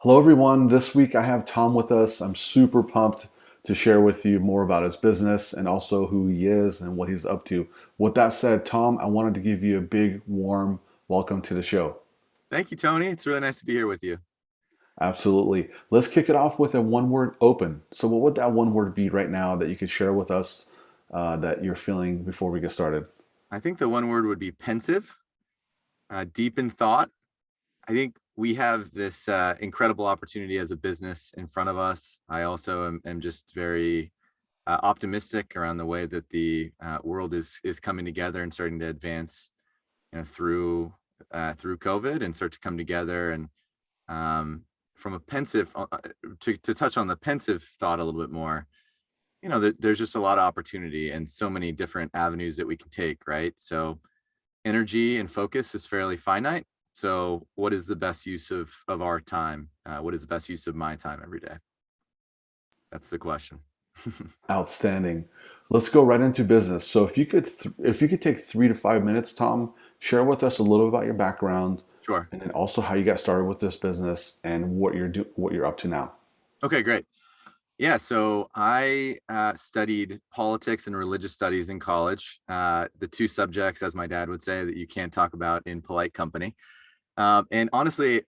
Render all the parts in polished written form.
Hello, everyone. This week I have Tom with us. I'm super pumped to share with you more about his business and also who he is and what he's up to. With that said, Tom, I wanted to give you a big, warm welcome to the show. Thank you, Tony. It's really nice to be here with you. Absolutely. Let's kick it off with a one word open. So, what would that one word be right now that you could share with us that you're feeling before we get started? I think the one word would be pensive, deep in thought. I think we have this incredible opportunity as a business in front of us. I also am just very optimistic around the way that the world is coming together and starting to advance, through COVID and start to come together. And um, from a pensive, to touch on the pensive thought a little bit more, there's just a lot of opportunity and so many different avenues that we can take, right? So energy and focus is fairly finite. So what is the best use of our time? What is the best use of my time every day? That's the question. Outstanding. Let's go right into business. So, if you could take 3 to 5 minutes, Tom, share with us a little about your background, Sure. and then also how you got started with this business and what you're up to now. Okay, great. Yeah, so I studied politics and religious studies in college. The two subjects, as my dad would say, that you can't talk about in polite company. And honestly,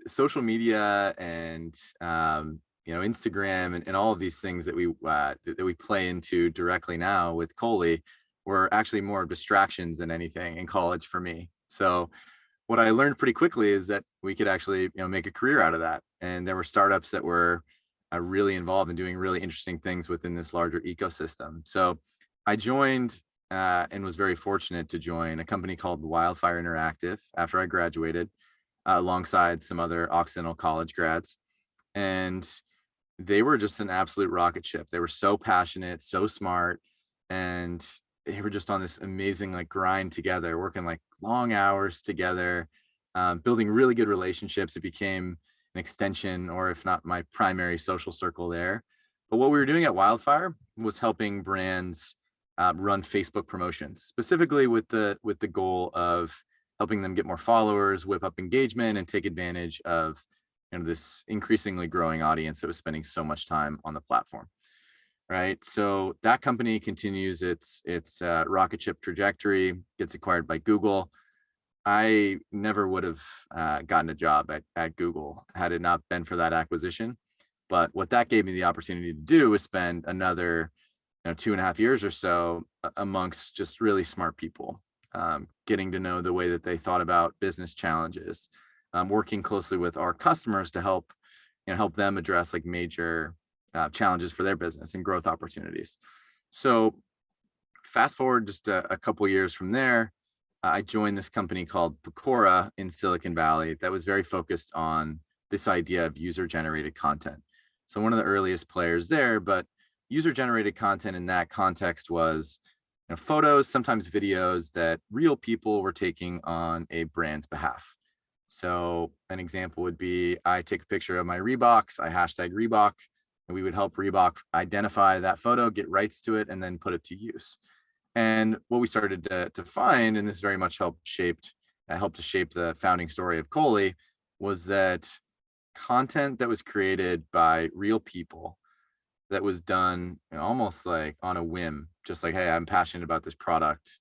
social media and Instagram and all of these things that we play into directly now with Coley were actually more distractions than anything in college for me. So what I learned pretty quickly is that we could actually make a career out of that. And there were startups that were really involved in doing really interesting things within this larger ecosystem. So I joined and was very fortunate to join a company called Wildfire Interactive after I graduated, alongside some other Occidental College grads. And they were just an absolute rocket ship. They were so passionate, so smart, and they were just on this amazing like grind together, working like long hours together, building really good relationships. It became an extension, or if not my primary social circle there. But what we were doing at Wildfire was helping brands run Facebook promotions, specifically with the goal of helping them get more followers, whip up engagement, and take advantage of this increasingly growing audience that was spending so much time on the platform. Right. So that company continues its rocket ship trajectory, gets acquired by Google. I never would have gotten a job at Google had it not been for that acquisition. But what that gave me the opportunity to do was spend another 2.5 years or so amongst just really smart people, getting to know the way that they thought about business challenges, working closely with our customers to help them address like major challenges for their business and growth opportunities. So fast forward just a couple years from there, I joined this company called Pecora in Silicon Valley that was very focused on this idea of user generated content. So one of the earliest players there, but user generated content in that context was photos, sometimes videos that real people were taking on a brand's behalf. So an example would be I take a picture of my Reeboks, I hashtag Reebok, and we would help Reebok identify that photo, get rights to it, and then put it to use. And what we started to find, and this very much helped to shape the founding story of Coley, was that content that was created by real people that was done almost like on a whim, just like, hey, I'm passionate about this product.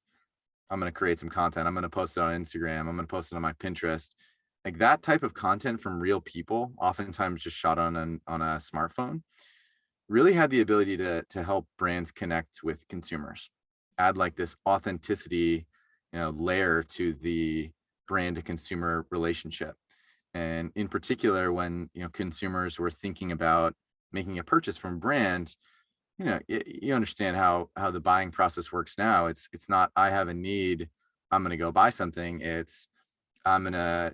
I'm going to create some content. I'm going to post it on Instagram. I'm going to post it on my Pinterest. Like that type of content from real people, oftentimes just shot on a smartphone, really had the ability to help brands connect with consumers, add like this authenticity, layer to the brand to consumer relationship. And in particular, when consumers were thinking about making a purchase from a brand, you understand how the buying process works now. It's not I have a need, I'm going to go buy something. It's I'm going to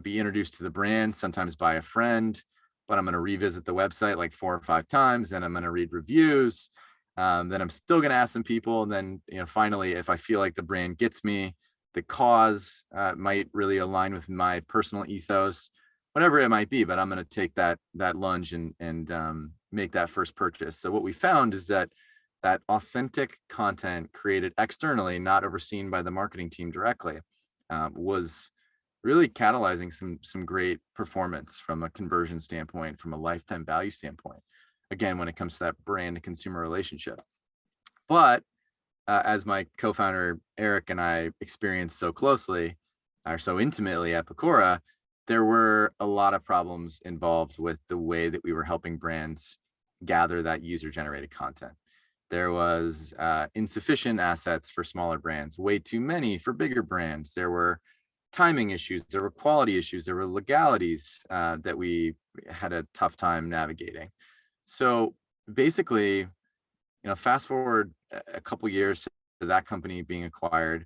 be introduced to the brand, sometimes by a friend, but I'm going to revisit the website like 4 or 5 times. Then I'm going to read reviews. Then I'm still going to ask some people. And then, finally, if I feel like the brand gets me, the cause might really align with my personal ethos, whatever it might be, but I'm going to take that lunge and make that first purchase. So what we found is that authentic content created externally, not overseen by the marketing team directly, was really catalyzing some great performance from a conversion standpoint, from a lifetime value standpoint. Again, when it comes to that brand to consumer relationship. But as my co-founder Eric and I experienced so closely or so intimately at Pecora, there were a lot of problems involved with the way that we were helping brands gather that user-generated content. There was insufficient assets for smaller brands, way too many for bigger brands. There were timing issues, there were quality issues, there were legalities that we had a tough time navigating. So basically, fast forward a couple years to that company being acquired,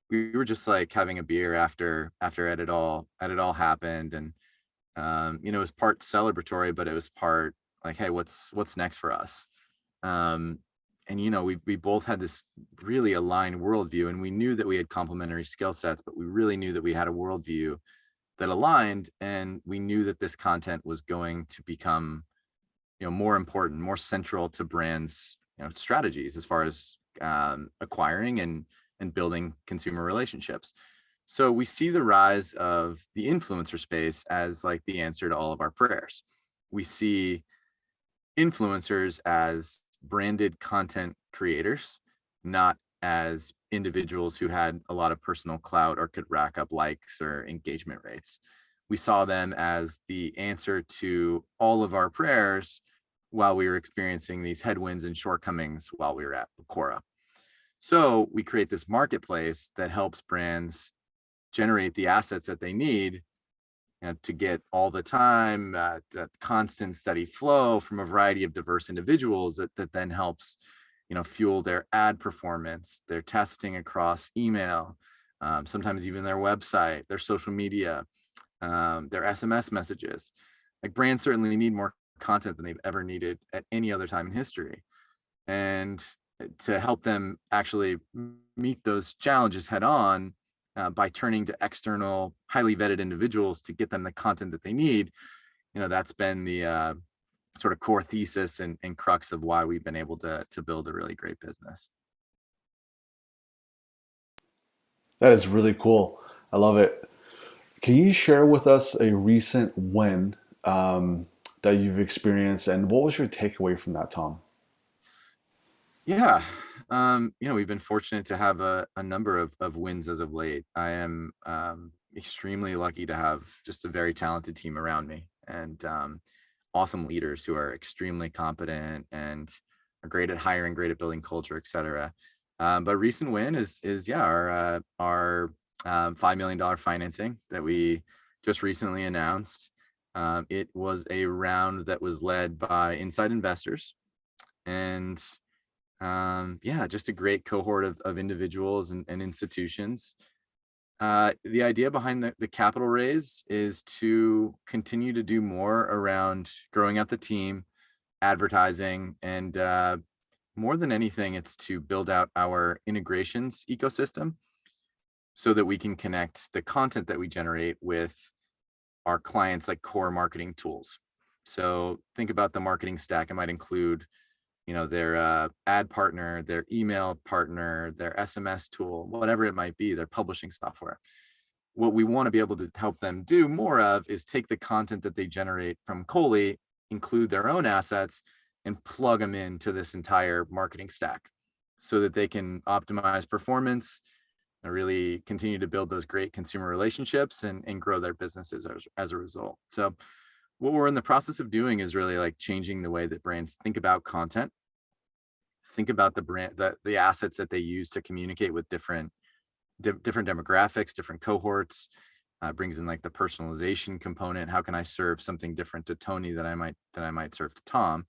we were just like having a beer after it all happened, and it was part celebratory, but it was part like, hey, what's next for us? Um, and we both had this really aligned worldview, and we knew that we had complementary skill sets, but we really knew that we had a worldview that aligned, and we knew that this content was going to become more important, more central to brands strategies as far as acquiring and building consumer relationships. So we see the rise of the influencer space as like the answer to all of our prayers. We see influencers as branded content creators, not as individuals who had a lot of personal clout or could rack up likes or engagement rates. We saw them as the answer to all of our prayers while we were experiencing these headwinds and shortcomings while we were at Pecora. So we create this marketplace that helps brands generate the assets that they need to get all the time, that constant steady flow from a variety of diverse individuals that then helps, fuel their ad performance, their testing across email, sometimes even their website, their social media, their SMS messages. Like brands certainly need more content than they've ever needed at any other time in history. And to help them actually meet those challenges head on, by turning to external, highly vetted individuals to get them the content that they need, that's been the sort of core thesis and crux of why we've been able to build a really great business. That is really cool. I love it. Can you share with us a recent win that you've experienced, and what was your takeaway from that, Tom? Yeah. We've been fortunate to have a number of wins as of late. I am extremely lucky to have just a very talented team around me, and awesome leaders who are extremely competent and are great at hiring, great at building culture, et cetera. But recent win is yeah, our $5 million financing that we just recently announced. It was a round that was led by inside investors, and yeah, just a great cohort of individuals and institutions. The idea behind the capital raise is to continue to do more around growing out the team, advertising, and more than anything, it's to build out our integrations ecosystem so that we can connect the content that we generate with our clients like core marketing tools. So think about the marketing stack. It might include their ad partner, their email partner, their SMS tool, whatever it might be, their publishing software. What we want to be able to help them do more of is take the content that they generate from Coley, include their own assets, and plug them into this entire marketing stack so that they can optimize performance and really continue to build those great consumer relationships and grow their businesses as a result. So what we're in the process of doing is really like changing the way that brands think about content, think about the brand, the assets that they use to communicate with different demographics, different cohorts. Brings in like the personalization component. How can I serve something different to Tony that I might serve to Tom,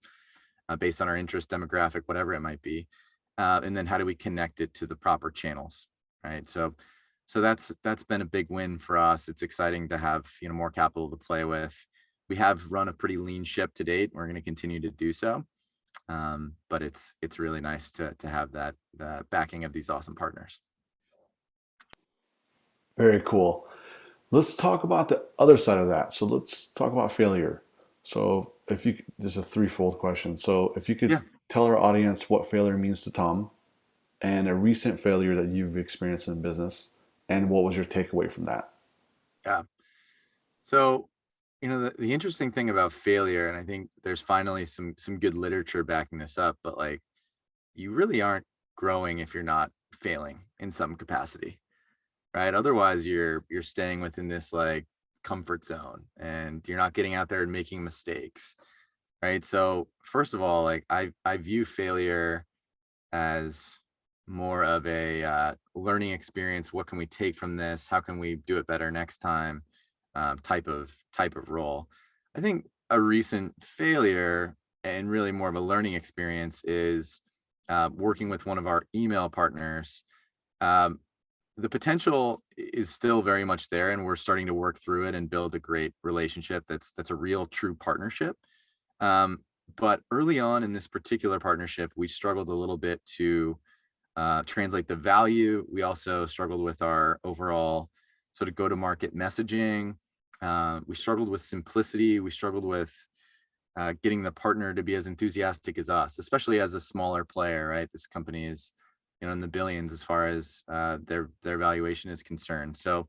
based on our interest demographic, whatever it might be. And then how do we connect it to the proper channels, right? So that's been a big win for us. It's exciting to have more capital to play with. We have run a pretty lean ship to date. We're going to continue to do so, but it's really nice to have that the backing of these awesome partners. Very cool. Let's talk about the other side of that. So let's talk about failure. So if you, there's a threefold question. So if you could Yeah. tell our audience what failure means to Tom and a recent failure that you've experienced in business, and what was your takeaway from that? Yeah. So, the interesting thing about failure, and I think there's finally some good literature backing this up, but like you really aren't growing if you're not failing in some capacity, right? Otherwise, you're staying within this like comfort zone and you're not getting out there and making mistakes, right? So, first of all, like I view failure as more of a learning experience. What can we take from this? How can we do it better next time? Type of role. I think a recent failure and really more of a learning experience is working with one of our email partners. Um, the potential is still very much there, and we're starting to work through it and build a great relationship. That's a real, true partnership. Um, but early on in this particular partnership, we struggled a little bit to translate the value. We also struggled with our overall sort of go-to-market messaging. We struggled with simplicity. We struggled with getting the partner to be as enthusiastic as us, especially as a smaller player, right? This company is, in the billions as far as their valuation is concerned. So,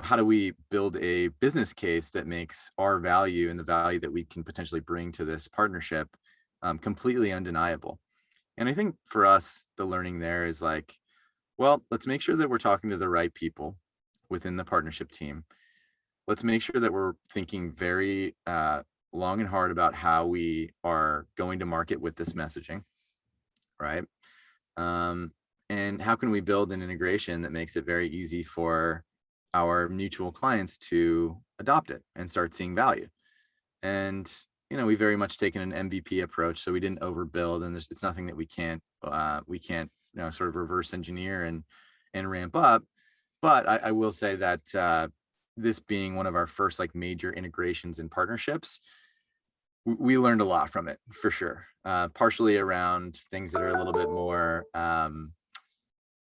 how do we build a business case that makes our value and the value that we can potentially bring to this partnership completely undeniable? And I think for us, the learning there is like, well, let's make sure that we're talking to the right people within the partnership team. Let's make sure that we're thinking very long and hard about how we are going to market with this messaging, right? Um, and how can we build an integration that makes it very easy for our mutual clients to adopt it and start seeing value? And we very much taken an MVP approach, so we didn't overbuild, and it's nothing that we can't sort of reverse engineer and ramp up. But I will say that this being one of our first like major integrations and partnerships, we learned a lot from it for sure. Partially around things that are a little bit more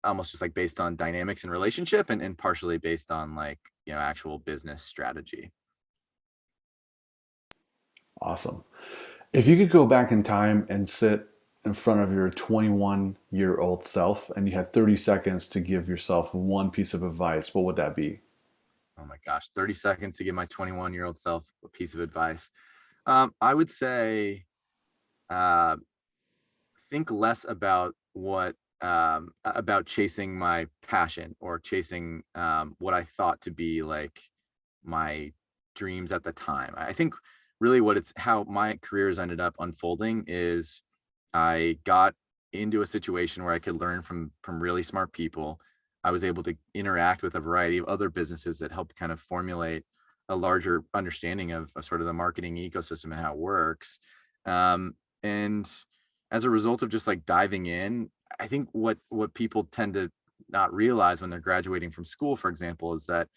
almost just like based on dynamics and relationship, and partially based on like actual business strategy. Awesome. If you could go back in time and sit in front of your 21-year-old self and you had 30 seconds to give yourself one piece of advice, what would that be? Oh my gosh, 30 seconds to give my 21-year-old self a piece of advice. I would say uh, think less about about chasing my passion or chasing what I thought to be like my dreams at the time. I think really what it's how my career has ended up unfolding is I got into a situation where I could learn from really smart people. I was able to interact with a variety of other businesses that helped kind of formulate a larger understanding of sort of the marketing ecosystem and how it works. And as a result of just like diving in, I think what people tend to not realize when they're graduating from school, for example, is that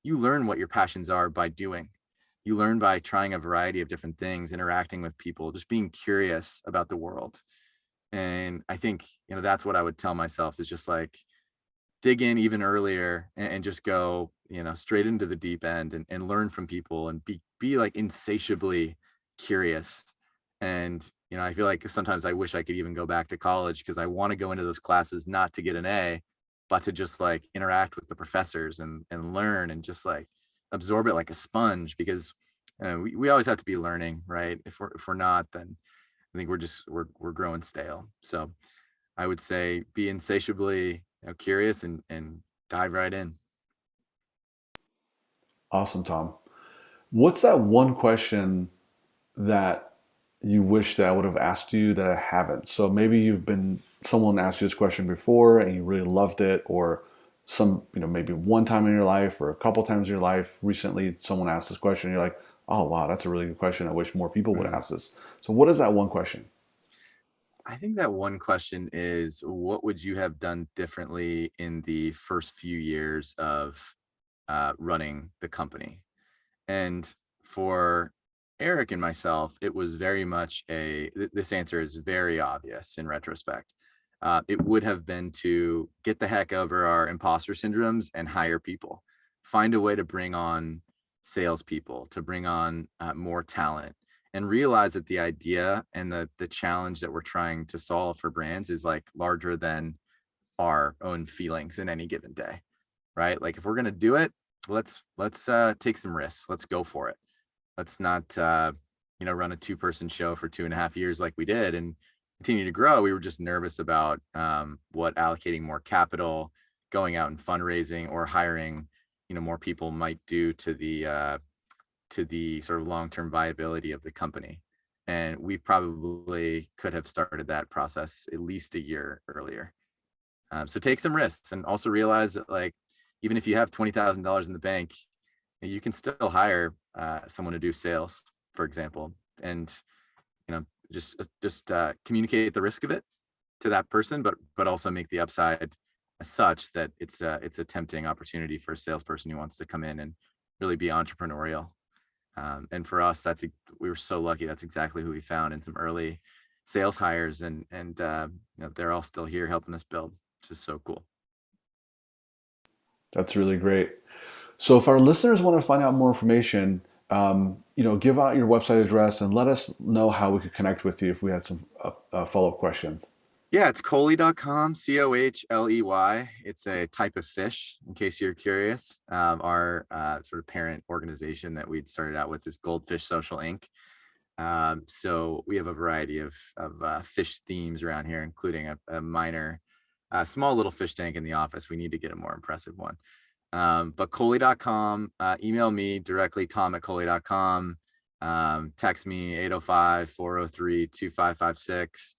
you learn what your passions are by doing. You learn by trying a variety of different things, interacting with people, just being curious about the world. And I think, that's what I would tell myself is just like dig in even earlier and just go, straight into the deep end and learn from people and be like insatiably curious. And, I feel like sometimes I wish I could even go back to college because I want to go into those classes not to get an A, but to just like interact with the professors and learn and just like absorb it like a sponge because we always have to be learning, right? If we're not, then I think we're growing stale. So I would say be insatiably curious and dive right in. Awesome, Tom. What's that one question that you wish that I would have asked you that I haven't? So maybe someone asked you this question before and you really loved it, or maybe one time in your life or a couple times in your life recently, someone asked this question and you're like, oh, wow, that's a really good question. I wish more people would Mm. ask this. So what is that one question? I think that one question is, what would you have done differently in the first few years of running the company? And for Eric and myself, it was very much this answer is very obvious in retrospect. It would have been to get the heck over our imposter syndromes and hire people, find a way to bring on salespeople, to bring on more talent, and realize that the idea and the challenge that we're trying to solve for brands is like larger than our own feelings in any given day, right? Like if we're going to do it, let's take some risks. Let's go for it. Let's not run a two-person show for 2.5 years like we did and continue to grow. We were just nervous about what allocating more capital, going out and fundraising, or hiring more people might do to the sort of long-term viability of the company. And we probably could have started that process at least a year earlier. So take some risks, and also realize that, like, even if you have $20,000 in the bank, you can still hire someone to do sales, for example, and just communicate the risk of it to that person, but also make the upside such that it's a tempting opportunity for a salesperson who wants to come in and really be entrepreneurial. And for us, we were so lucky. That's exactly who we found in some early sales hires, and they're all still here helping us build, which is so cool. That's really great. So if our listeners want to find out more information, give out your website address and let us know how we could connect with you if we had some follow-up questions. Yeah, it's Cohley.com, Cohley. It's a type of fish, in case you're curious. Our sort of parent organization that we'd started out with is Goldfish Social Inc. So we have a variety of fish themes around here, including a small little fish tank in the office. We need to get a more impressive one. But Cohley.com, email me directly, Tom@Cohley.com. Text me 805-403-2556.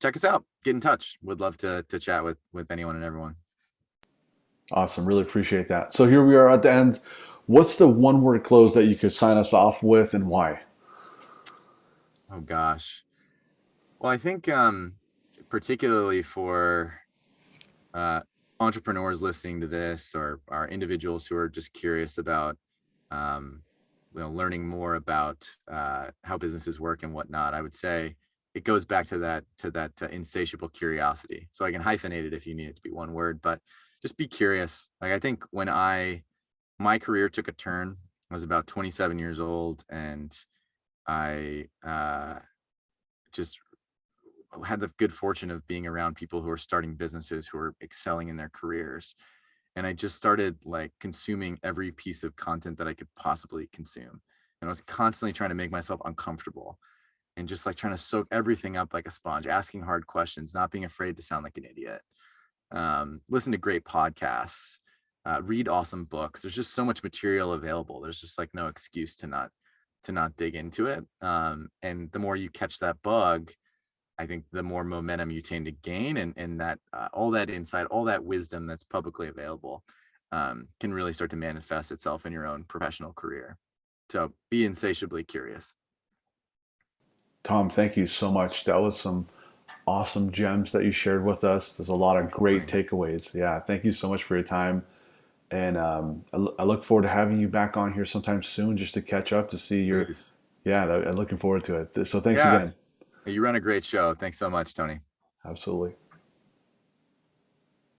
Check us out. Get in touch. Would love to chat with anyone and everyone. Awesome. Really appreciate that. So here we are at the end. What's the one word close that you could sign us off with and why? Oh gosh. Well, I think particularly for uh, entrepreneurs listening to this, or individuals who are just curious about um, learning more about how businesses work and whatnot, I would say it goes back to that insatiable curiosity. So I can hyphenate it if you need it to be one word, but just be curious. Like, I think when my career took a turn, I was about 27 years old, and I just had the good fortune of being around people who are starting businesses, who are excelling in their careers. And I just started, like, consuming every piece of content that I could possibly consume. And I was constantly trying to make myself uncomfortable, and just like trying to soak everything up like a sponge, asking hard questions, not being afraid to sound like an idiot. Listen to great podcasts, read awesome books. There's just so much material available. There's just like no excuse to not dig into it. And the more you catch that bug, I think the more momentum you tend to gain, and that all that insight, all that wisdom that's publicly available, can really start to manifest itself in your own professional career. So be insatiably curious. Tom, thank you so much. That was some awesome gems that you shared with us. There's a lot of great Absolutely. takeaways. Yeah, thank you so much for your time. And I look forward to having you back on here sometime soon just to catch up to see your, Please. yeah, I'm looking forward to it. So thanks Yeah, again. you run a great show. Thanks so much, Tony. Absolutely.